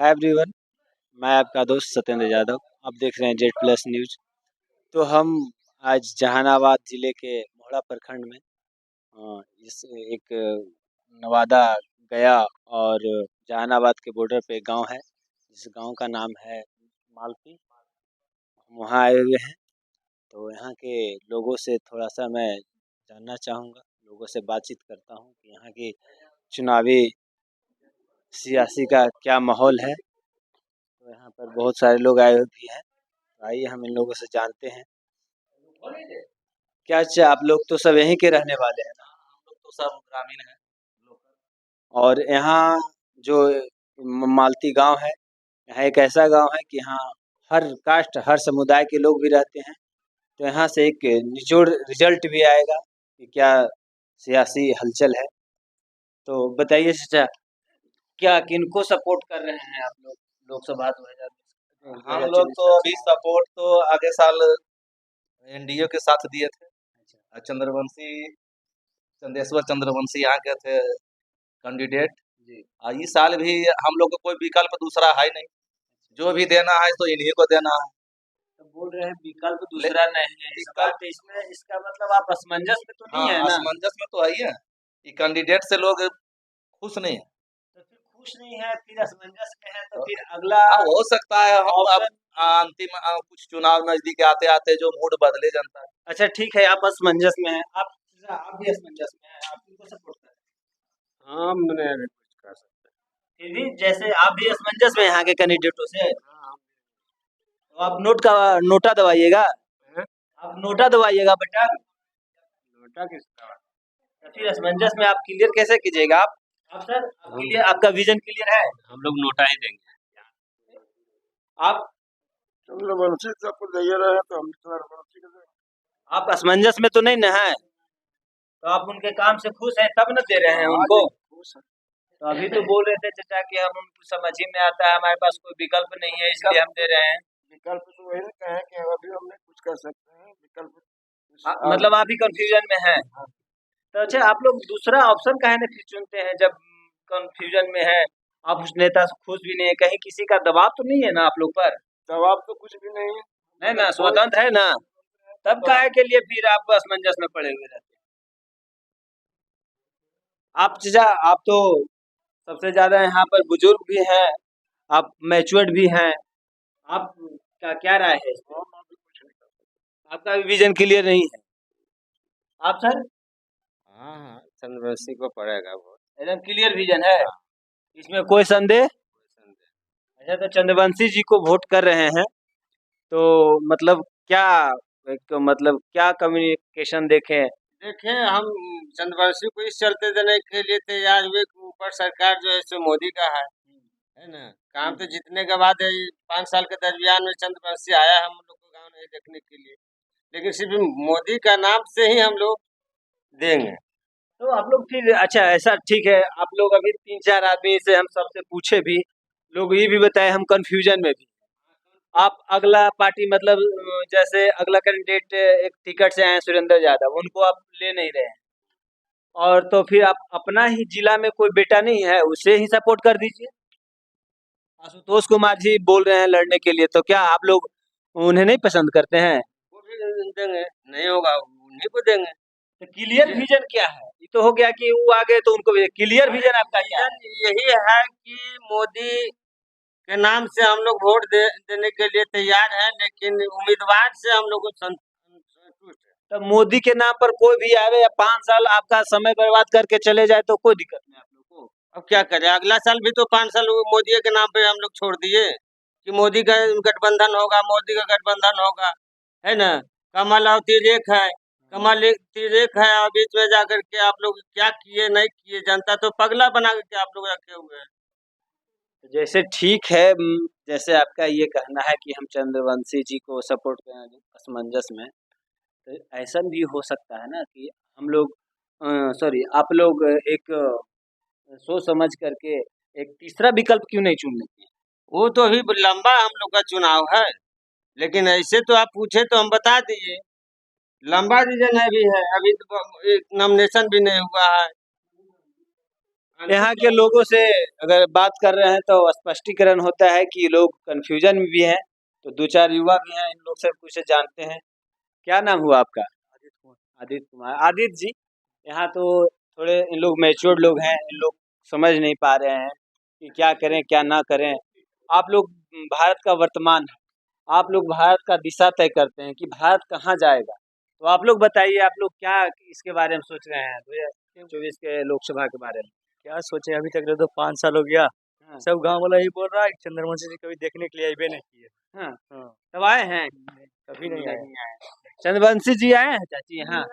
Hi everyone. मैं आपका दोस्त सत्येंद्र यादव। आप देख रहे हैं जेड प्लस न्यूज। तो हम आज जहानाबाद जिले के मोहड़ा प्रखंड में इस एक नवादा गया और जहानाबाद के बॉर्डर पे एक गांव है, जिस गांव का नाम है मालती। हम वहाँ आए हुए हैं, तो यहाँ के लोगों से थोड़ा सा मैं जानना चाहूँगा, लोगों से बातचीत करता हूँ कि यहाँ की चुनावी सियासी का क्या माहौल है। तो यहाँ पर बहुत सारे लोग आए हुए भी हैं, तो आइए हम इन लोगों से जानते हैं। क्या अच्छा, आप लोग तो सब यहीं के रहने वाले हैं ना? हम लोग तो सब ग्रामीण हैं। और यहाँ जो मालती गांव है, यहाँ एक ऐसा गांव है कि यहाँ हर कास्ट हर समुदाय के लोग भी रहते हैं। तो यहाँ से एक निचोड़ रिजल्ट भी आएगा कि क्या सियासी हलचल है। तो बताइए चाचा, क्या किनको सपोर्ट कर रहे हैं आप लोग लोकसभा 2000? हम लोग तो अभी सपोर्ट तो आगे साल एनडीए के साथ दिए थे। चंदेश्वर चंद्रवंशी यहाँ के थे कैंडिडेट जी। इस साल भी हम लोग को कोई विकल्प दूसरा है नहीं, जो भी देना है तो इन्हीं को देना है। तो बोल रहे हैं विकल्प दूसरा नहीं है, इस बात पे इसमें इसका मतलब आप असमंजस में तो नहीं है ना? असमंजस में तो है ही है। ये कैंडिडेट से लोग खुश नहीं है। तो फिर खुश नहीं है, फिर असमंजस में है, तो फिर अगला हो सकता है हम अब ऑप्शन। अंतिम कुछ चुनाव नजदीक आते आते जो मूड बदले जनता है। अच्छा ठीक है, आप असमंजस में हैं, आप भी असमंजस में हैं, आप किनको सपोर्ट कर रहे हैं? हाँ, मैंने अभी कुछ कर सकते फिर भी जैसे आप भी असमंजस में हैं यहाँ के कैंडिडेटों से, हाँ, तो आप नोटा दबाइएगा, हैं? आप नोटा दबाइएगा बेटा। नोटा किसका? तो फिर असमंजस में आप क्लियर कैसे कीजिएगा? आप सर, आप क्लियर, आपका विजन क्लियर है? हम लोग नोटा ही देंगे। आप चंद्रवंशी सबको दे रहे हैं तो हम चंद्रवंशी को देंगे। आप असमंजस में तो नहीं ना है? तो आप उनके काम से खुश हैं तब न दे रहे हैं उनको? खुश हैं। तो अभी तो बोल रहे थे चाचा कि हम उनको समझ ही में आता है, हमारे पास कोई विकल्प नहीं है इसलिए हम दे रहे हैं। विकल्प तो वही ना कहे कि अभी हम नहीं कुछ कर सकते हैं। विकल्प मतलब आप ही कंफ्यूजन में हैं। तो अच्छा, आप लोग दूसरा ऑप्शन काहे न फिर चुनते हैं जब कंफ्यूजन में है? आप उस नेता से खुश भी नहीं है, कहीं किसी का दबाव तो नहीं है ना आप लोग पर? जवाब तो कुछ भी नहीं है। नहीं ना, स्वतंत्र है ना, तब काहे के लिए फिर आप असमंजस में पड़े हुए रहते हैं? आप चाचा, आप तो सबसे ज्यादा यहाँ पर बुजुर्ग भी हैं, आप मैच्योर्ड भी हैं, आपका क्या राय है इस पे? हम अभी कुछ नहीं कर सकते। आपका भी विजन क्लियर नहीं है? आप सर हाँ हाँ, चंद्रवंशी को पड़ेगा वोट। एकदम क्लियर विजन है, इसमें कोई संदेह? अच्छा, तो चंद्रवंशी जी को वोट कर रहे हैं, तो मतलब क्या, एक मतलब क्या कम्युनिकेशन देखें? देखें, हम चंद्रवंशी को इस चलते देने के लिए तैयार हुए कि ऊपर सरकार जो है सो मोदी का है ना। काम तो जीतने के बाद 5 साल के दरमियान में चंद्रवंशी आया है हम लोग को गाँव नहीं देखने के लिए, लेकिन सिर्फ मोदी का नाम से ही हम लोग देंगे। तो आप लोग फिर, अच्छा ऐसा ठीक है, आप लोग अभी 3-4 आदमी से हम सबसे पूछे भी, लोग ये भी बताए हम कंफ्यूजन में भी। आप अगला पार्टी मतलब जैसे अगला कैंडिडेट एक टिकट से आए हैं सुरेंद्र यादव, उनको आप ले नहीं रहे हैं, और तो फिर आप अपना ही जिला में कोई बेटा नहीं है उसे ही सपोर्ट कर दीजिए। आशुतोष कुमार जी बोल रहे हैं लड़ने के लिए, तो क्या आप लोग उन्हें नहीं पसंद करते हैं? वो भी देंगे, नहीं होगा उन्हीं को देंगे। तो क्लियर विजन क्या है? ये तो हो गया कि वो आ गए तो उनको क्लियर विजन आपका क्या है? यही है कि मोदी के नाम से हम लोग वोट देने के लिए तैयार हैं, लेकिन उम्मीदवार से हम लोग को संतुष्ट है। तो मोदी के नाम पर कोई भी आवे या 5 साल आपका समय बर्बाद करके चले जाए तो कोई दिक्कत नहीं आप लोग को? अब क्या करें, अगला साल भी तो 5 साल मोदी के नाम पे हम लोग छोड़ दिए कि मोदी का गठबंधन होगा, मोदी का गठबंधन होगा, है ना। कमल और तिरेक है, कमल एक तिरेक है, और बीच में जाकर के आप लोग क्या किए नहीं किए, जनता तो पगला बना के आप लोग रखे हुए हैं। जैसे ठीक है, जैसे आपका ये कहना है कि हम चंद्रवंशी जी को सपोर्ट करें असमंजस में, तो ऐसा भी हो सकता है ना कि हम लोग सॉरी आप लोग एक सोच समझ करके एक तीसरा विकल्प क्यों नहीं चुन लेते? वो तो अभी लंबा हम लोग का चुनाव है, लेकिन ऐसे तो आप पूछे तो हम बता दिए। लंबा रीजन है भी है, अभी तो नॉमिनेशन भी नहीं हुआ है। यहाँ के लोगों से अगर बात कर रहे हैं तो स्पष्टीकरण होता है कि लोग कंफ्यूजन में भी हैं, तो दो चार युवा भी हैं, इन लोग से कुछ जानते हैं। क्या नाम हुआ आपका? आदित्य कुमार। आदित्य जी, यहाँ तो थोड़े इन लोग मैच्योर्ड लोग हैं, इन लोग समझ नहीं पा रहे हैं कि क्या करें क्या ना करें। आप लोग भारत का वर्तमान है, आप लोग भारत का दिशा तय करते हैं कि भारत कहाँ जाएगा। तो आप लोग बताइए, आप लोग क्या इसके बारे में सोच रहे हैं 2024 के लोकसभा के बारे में? क्या सोचे, अभी तक तो 5 साल हो गया। हाँ, सब गांव वाला ही बोल रहा है कि चंद्रवंशी जी कभी देखने के लिए आए नहीं किए। हाँ, हाँ, तब आए हैं? कभी नहीं आए। चंद्रवंशी जी आए हैं चाची यहाँ?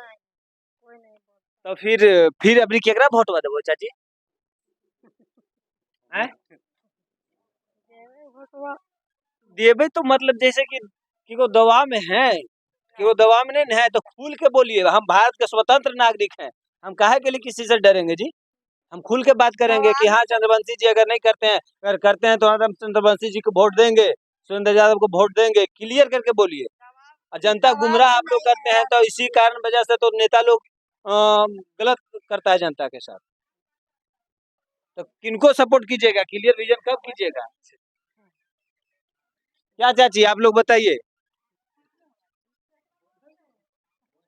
तो फिर अपनी केकरा वोट देबो चाची? हैं? देबे तो मतलब जैसे कि वो दवा में है, कि वो दवा में नहीं है, तो खुल के बोलिए। हम भारत के स्वतंत्र नागरिक हैं, हम काहे के लिए किसी से डरेंगे जी? हम खुल के बात करेंगे कि हाँ, चंद्रवंशी जी अगर नहीं करते हैं, अगर करते हैं तो हम चंद्रवंशी जी को वोट देंगे, सुरेंद्र यादव को वोट देंगे। क्लियर करके बोलिए। और जनता गुमराह आप लोग करते हैं, तो इसी कारण वजह से तो नेता लोग गलत करता है जनता के साथ। तो किनको सपोर्ट कीजिएगा? क्लियर विजन कब कीजिएगा? क्या चाची आप लोग बताइए,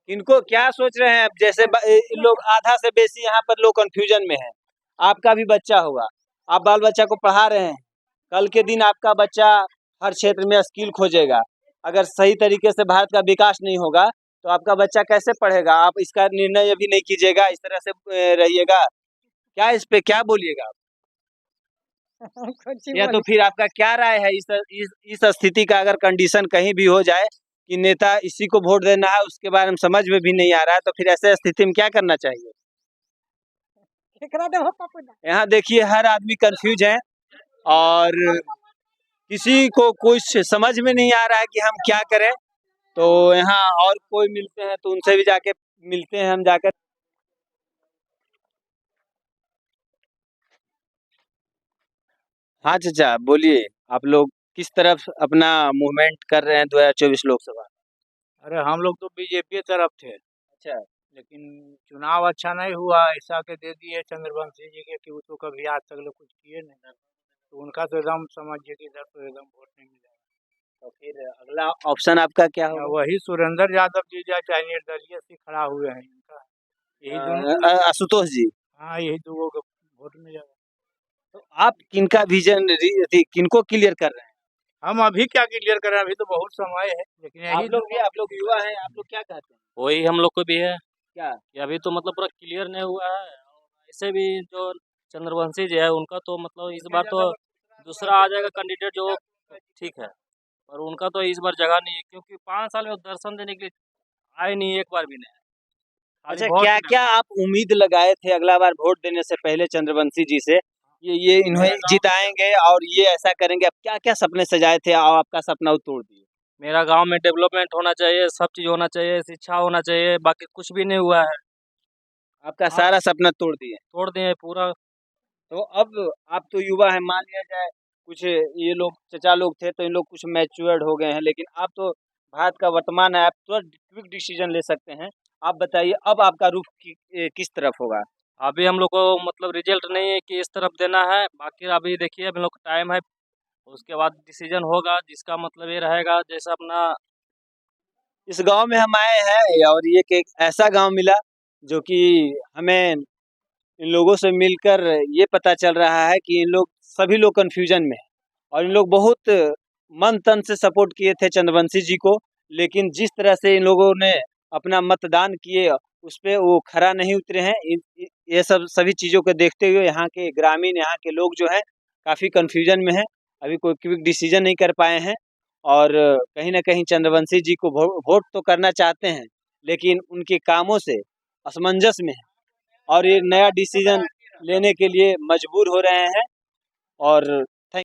इनको क्या सोच रहे हैं? अब जैसे लोग आधा से बेसी यहाँ पर लोग कंफ्यूजन में है। आपका भी बच्चा होगा, आप बाल बच्चा को पढ़ा रहे हैं, कल के दिन आपका बच्चा हर क्षेत्र में स्किल खोजेगा। अगर सही तरीके से भारत का विकास नहीं होगा तो आपका बच्चा कैसे पढ़ेगा? आप इसका निर्णय अभी नहीं कीजिएगा, इस तरह से रहिएगा। क्या इस पे क्या बोलिएगा आप? या तो फिर आपका क्या राय है इस स्थिति का? अगर कंडीशन कहीं भी हो जाए कि नेता इसी को वोट देना है, उसके बारे में समझ में भी नहीं आ रहा है, तो फिर ऐसे स्थिति में क्या करना चाहिए? यहाँ देखिए, हर आदमी कंफ्यूज है और किसी को कुछ समझ में नहीं आ रहा है कि हम क्या करें। तो यहाँ और कोई मिलते हैं तो उनसे भी जाके मिलते हैं हम जाकर। हाँ चाचा बोलिए, आप लोग किस तरफ अपना मूवमेंट कर रहे हैं 2024 लोकसभा? अरे हम लोग तो बीजेपी तरफ थे, अच्छा, लेकिन चुनाव अच्छा नहीं हुआ, ऐसा के दे दिए चंद्रवंशी जी के कि वो तो कभी आज तक लोग कुछ किए नहीं। तो उनका तो एकदम समझिए कि इधर तो एकदम वोट नहीं मिलेगा। तो फिर अगला ऑप्शन आपका क्या होगा? वही सुरेंद्र यादव जी या चाहे निर्दलीय से खड़ा हुए हैं इनका, यही दोनों। आशुतोष जी, हाँ, यही दो वोट मिलेगा। तो आप किनका विजन किनको क्लियर कर रहे हैं? हम अभी क्या क्लियर करें, अभी तो बहुत समय है, लेकिन यही आप लोग युवा हैं, आप लोग क्या कहते हैं? वही हम लोग को भी है क्या? कि अभी तो मतलब पूरा क्लियर नहीं हुआ है। और ऐसे भी जो चंद्रवंशी जी है उनका तो मतलब इस बार तो दूसरा आ जाएगा कैंडिडेट जो ठीक है, पर उनका तो इस बार जगह नहीं है, क्योंकि 5 साल में दर्शन देने के लिए आए नहीं, एक बार भी नहीं। अच्छा, क्या क्या आप उम्मीद लगाए थे अगला बार वोट देने से पहले चंद्रवंशी जी से? ये इन्हें जिताएंगे और ये ऐसा करेंगे। आप क्या क्या सपने सजाए थे और आपका सपना तोड़ दिए? मेरा गांव में डेवलपमेंट होना चाहिए, सब चीज़ होना चाहिए, शिक्षा होना चाहिए, बाकी कुछ भी नहीं हुआ है। आपका सारा सपना तोड़ दिए। तोड़ दिए पूरा। तो अब आप तो युवा हैं, मान लिया जाए कुछ ये लोग चचा लोग थे तो इन लोग कुछ मैच्योर्ड हो गए हैं, लेकिन आप तो भारत का वर्तमान है, आप तुरंत क्विक डिसीजन ले सकते हैं। आप बताइए अब आपका रुख किस तरफ होगा? अभी हम लोग को मतलब रिजल्ट नहीं है कि इस तरफ देना है, बाकी अभी देखिए हम लोग का टाइम है, उसके बाद डिसीजन होगा, जिसका मतलब ये रहेगा जैसा अपना। इस गांव में हम आए हैं और ये एक ऐसा गांव मिला जो कि हमें इन लोगों से मिलकर ये पता चल रहा है कि इन लोग सभी लोग कंफ्यूजन में हैं और इन लोग बहुत मन तन से सपोर्ट किए थे चंद्रवंशी जी को, लेकिन जिस तरह से इन लोगों ने अपना मतदान किए उस पे वो खरा नहीं उतरे हैं। ये सब सभी चीज़ों को देखते हुए यहाँ के ग्रामीण, यहाँ के लोग जो हैं काफ़ी कंफ्यूजन में हैं, अभी कोई क्विक डिसीजन नहीं कर पाए हैं और कहीं ना कहीं चंद्रवंशी जी को वोट तो करना चाहते हैं, लेकिन उनके कामों से असमंजस में है और ये नया डिसीजन लेने के लिए मजबूर हो रहे हैं। और